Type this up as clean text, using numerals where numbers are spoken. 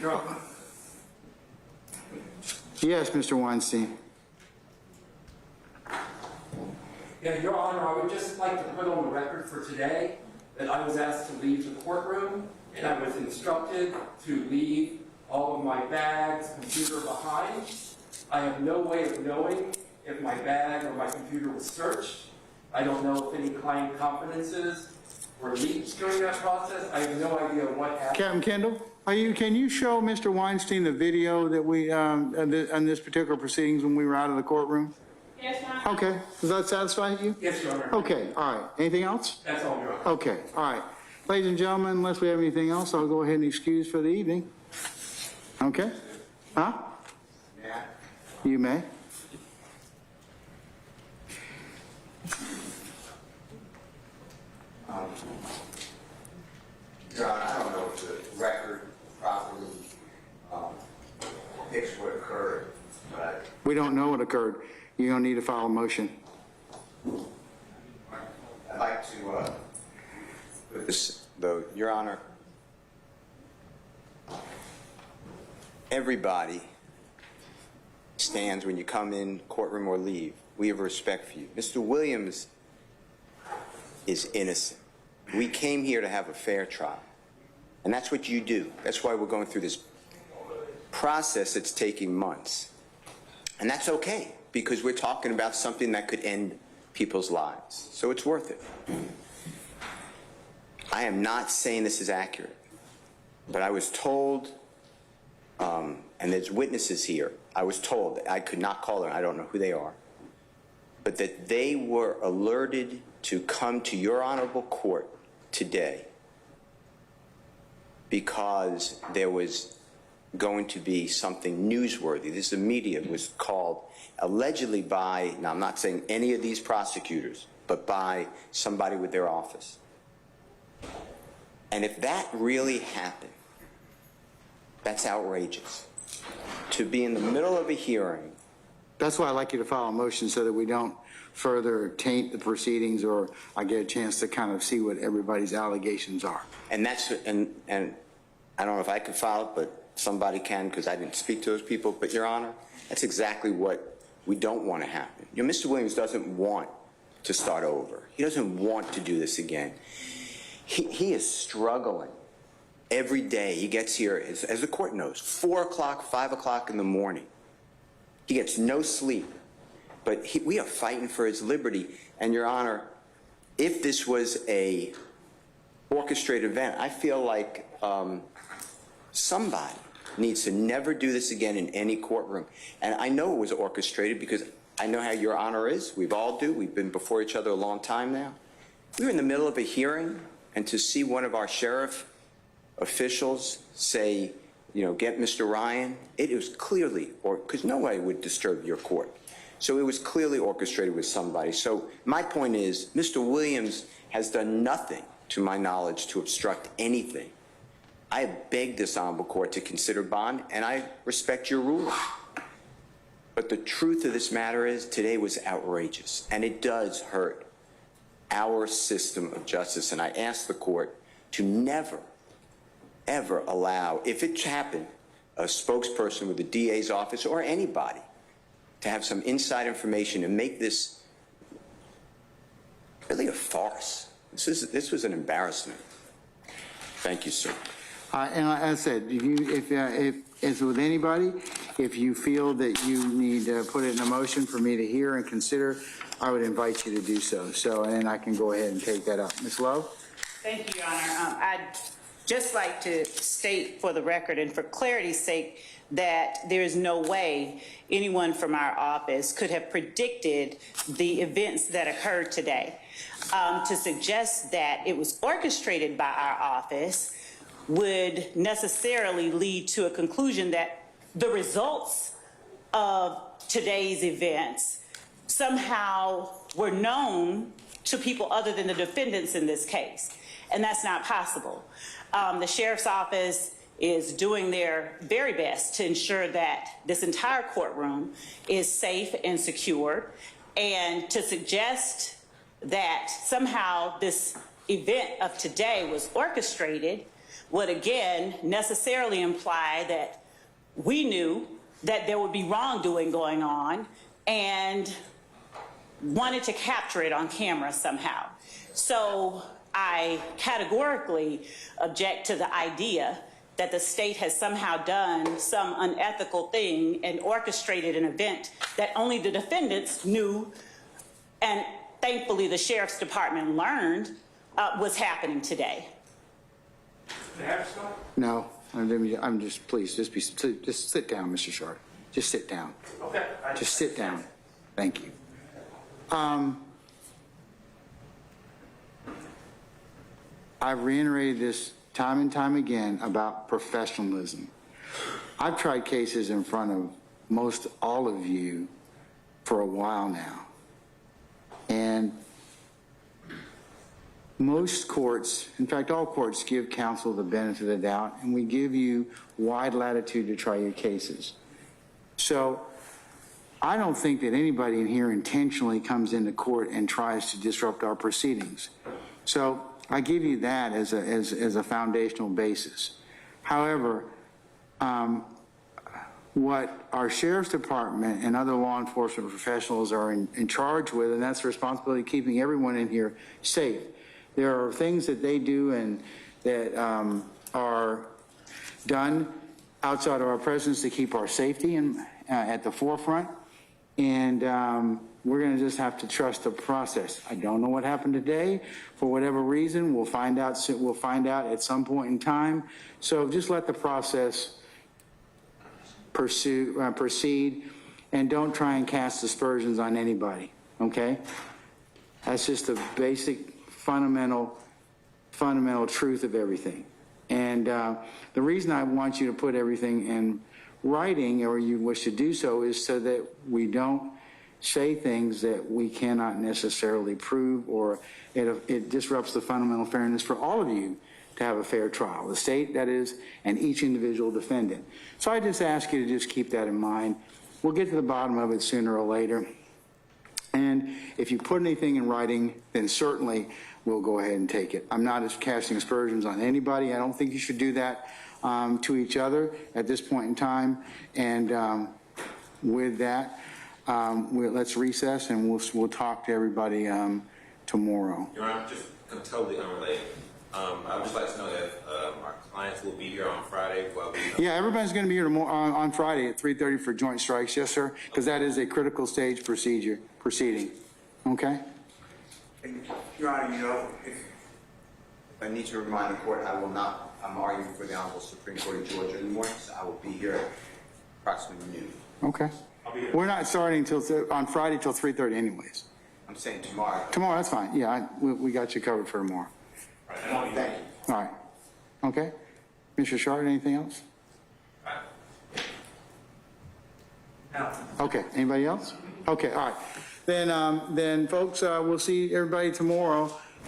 Your Honor. Yes, Mr. Weinstein. Yeah, Your Honor, I would just like to put on the record for today that I was asked to leave the courtroom, and I was instructed to leave all of my bags, computer behind. I have no way of knowing if my bag or my computer was searched. I don't know if any client confidences were leaked during that process. I have no idea what happened. Captain Kendall, can you show Mr. Weinstein the video that we, on this particular proceedings when we were out of the courtroom? Yes, Your Honor. Okay, does that satisfy you? Yes, Your Honor. Okay, all right. Anything else? That's all, Your Honor. Okay, all right. Ladies and gentlemen, unless we have anything else, I'll go ahead and excuse for the evening. Okay? Huh? Yeah. You may. Your Honor, I don't know if the record properly depicts what occurred, but We don't know what occurred. You're going to need to file a motion. I'd like to put this, though, Your Honor. Everybody stands when you come in courtroom or leave. We have respect for you. Mr. Williams is innocent. We came here to have a fair trial. And that's what you do. That's why we're going through this process that's taking months. And that's okay, because we're talking about something that could end people's lives. So it's worth it. I am not saying this is accurate, but I was told, and there's witnesses here, I was told that I could not call them, I don't know who they are, but that they were alerted to come to your honorable court today because there was going to be something newsworthy. This media was called allegedly by, now I'm not saying any of these prosecutors, but by somebody with their office. And if that really happened, that's outrageous. To be in the middle of a hearing. That's why I'd like you to file a motion so that we don't further taint the proceedings, or I get a chance to kind of see what everybody's allegations are. And that's, and I don't know if I can file it, but somebody can, because I didn't speak to those people. But Your Honor, that's exactly what we don't want to happen. You know, Mr. Williams doesn't want to start over. He doesn't want to do this again. He is struggling every day. He gets here, as the court knows, 4 o'clock, 5 o'clock in the morning. He gets no sleep. But we are fighting for his liberty. And Your Honor, if this was a orchestrated event, I feel like somebody needs to never do this again in any courtroom. And I know it was orchestrated because I know how Your Honor is. We've all do. We've been before each other a long time now. We were in the middle of a hearing, and to see one of our sheriff officials say, you know, get Mr. Ryan, it was clearly, because nobody would disturb your court. So it was clearly orchestrated with somebody. So my point is, Mr. Williams has done nothing, to my knowledge, to obstruct anything. I have begged this honorable court to consider bond, and I respect your ruling. But the truth of this matter is, today was outrageous, and it does hurt our system of justice. And I ask the court to never, ever allow, if it happened, a spokesperson with the DA's office or anybody to have some inside information and make this really a farce. This was an embarrassment. Thank you, sir. And as I said, if it's with anybody, if you feel that you need to put it in a motion for me to hear and consider, I would invite you to do so. So, and I can go ahead and take that up. Ms. Lowe? Thank you, Your Honor. I'd just like to state for the record and for clarity's sake that there is no way anyone from our office could have predicted the events that occurred today. To suggest that it was orchestrated by our office would necessarily lead to a conclusion that the results of today's events somehow were known to people other than the defendants in this case. And that's not possible. The sheriff's office is doing their very best to ensure that this entire courtroom is safe and secure. And to suggest that somehow this event of today was orchestrated would again necessarily imply that we knew that there would be wrongdoing going on and wanted to capture it on camera somehow. So I categorically object to the idea that the state has somehow done some unethical thing and orchestrated an event that only the defendants knew, and thankfully the Sheriff's Department learned was happening today. No, I'm just, please, just sit down, Mr. Sharp. Just sit down. Okay. Just sit down. Thank you. I've reiterated this time and time again about professionalism. I've tried cases in front of most all of you for a while now. And most courts, in fact, all courts give counsel the benefit of the doubt, and we give you wide latitude to try your cases. So I don't think that anybody in here intentionally comes into court and tries to disrupt our proceedings. So I give you that as a foundational basis. However, what our Sheriff's Department and other law enforcement professionals are in charge with, and that's the responsibility of keeping everyone in here safe. There are things that they do and that are done outside of our presence to keep our safety at the forefront, and we're going to just have to trust the process. I don't know what happened today. For whatever reason, we'll find out. We'll find out at some point in time. So just let the process proceed, and don't try and cast aspersions on anybody. Okay? That's just the basic, fundamental truth of everything. And the reason I want you to put everything in writing, or you wish to do so, is so that we don't say things that we cannot necessarily prove, or it disrupts the fundamental fairness for all of you to have a fair trial, the state, that is, and each individual defendant. So I just ask you to just keep that in mind. We'll get to the bottom of it sooner or later. And if you put anything in writing, then certainly we'll go ahead and take it. I'm not casting aspersions on anybody. I don't think you should do that to each other at this point in time. And with that, let's recess, and we'll talk to everybody tomorrow. Your Honor, just totally unrelated. I would just like to know if our clients will be here on Friday while we... Yeah, everybody's going to be here on Friday at 3:30 for joint strikes. Yes, sir, because that is a critical stage proceeding. Okay? And, Your Honor, you know, if I need to remind the court, I'm arguing for the Honorable Supreme Court of Georgia in the morning, so I will be here approximately noon. Okay. We're not starting on Friday till 3:30 anyways. I'm saying tomorrow. Tomorrow, that's fine. Yeah, we got you covered for tomorrow. Thank you. All right. Okay. Mr. Shard, anything else? Okay. Anybody else? Okay. All right. Then folks, we'll see everybody tomorrow.